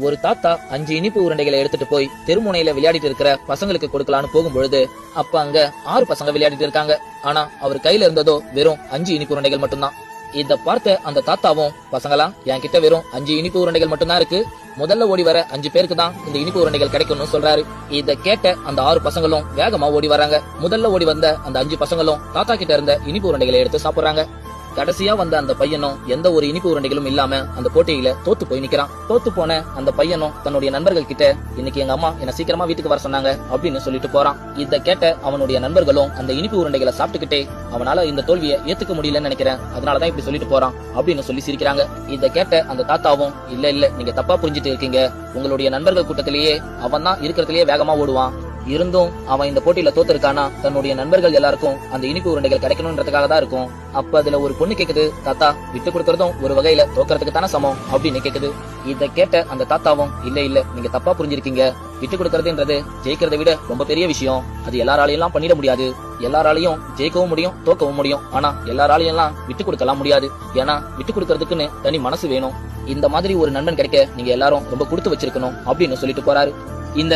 ஒரு தாத்தா 5 இனிப்பு உருண்டைகளை எடுத்துட்டு போய் தெருமுனையில விளையாடிட்டு இருக்கிற பசங்களுக்கு கொடுக்கலான்னு போகும்பொழுது அப்ப அங்க 6 பசங்க விளையாடிட்டு இருக்காங்க. ஆனா அவர் கையில இருந்ததோ வெறும் 5 இனிப்பு உருண்டைகள் மட்டும்தான். இத பார்த்த அந்த தாத்தாவும், பசங்களா என்கிட்ட வெறும் 5 இனிப்பு உருண்டைகள் மட்டும்தான் இருக்கு, முதல்ல ஓடி வர 5 பேருக்கு தான் இந்த இனிப்பு உருண்டைகள் கிடைக்கும்னு சொல்றாரு. இத கேட்ட அந்த 6 பசங்களும் வேகமா ஓடி வராங்க. முதல்ல ஓடி வந்த அந்த 5 பசங்களும் தாத்தா கிட்ட இருந்த இனிப்பு உருண்டைகளை எடுத்து சாப்பிடுறாங்க. கடைசியா வந்த அந்த பையனும் எந்த ஒரு இனிப்பு உருண்டைகளும் இல்லாம அந்த போட்டியில தோத்து போய் நிக்கிறான். தோத்து போன அந்த பையனும் தன்னுடைய நண்பர்கள் கிட்ட, இன்னைக்கு எங்க அம்மா என்ன சீக்கிரமா வீட்டுக்கு வர சொன்னாங்க அப்படின்னு சொல்லிட்டு போறான். இத கேட்ட அவனுடைய நண்பர்களும் அந்த இனிப்பு உருண்டைகளை சாப்பிட்டுக்கிட்டே, அவனால இந்த தோல்வியை ஏத்துக்க முடியலன்னு நினைக்கிறேன், அதனாலதான் இப்படி சொல்லிட்டு போறான் அப்படின்னு சொல்லி சிரிக்கிறாங்க. இத கேட்ட அந்த தாத்தாவும், இல்ல நீங்க தப்பா புரிஞ்சுட்டு இருக்கீங்க, உங்களுடைய நண்பர்கள் கூட்டத்திலேயே அவன் தான் இருக்கிறதுலயே வேகமா ஓடுவான், இருந்தும் அவன் இந்த போட்டியில தோத்திருக்கானா தன்னுடைய நண்பர்கள் எல்லாருக்கும் அந்த இனிப்பு உருண்டைகள் கிடைக்கணும்ன்றதுக்காக தான் இருக்கும். அப்ப அதுல ஒரு பொண்ணு கேக்குது, தாத்தா விட்டு கொடுக்கறதும் ஒரு வகையில தோக்கறதுக்கு தானே சமம் அப்படின்னு கேக்குது. இத கேட்ட அந்த தாத்தாவும், இல்ல நீங்க தப்பா புரிஞ்சிருக்கீங்க, விட்டு கொடுக்கறதுன்றது ஜெயிக்கிறதை விட ரொம்ப பெரிய விஷயம், அது எல்லாராலையும் பண்ணிட முடியாது, எல்லாராலையும் ஜெயிக்கவும் முடியும் தோக்கவும் முடியும், ஆனா எல்லாராலையும் எல்லாம் விட்டு கொடுக்கலாம் முடியாது, ஏன்னா விட்டு கொடுக்கறதுக்குன்னு தனி மனசு வேணும். இந்த மாதிரி ஒரு நண்பன் கிடைக்க நீங்க எல்லாரும் ரொம்ப கொடுத்து வச்சிருக்கணும் அப்படின்னு சொல்லிட்டு போறாரு. இந்த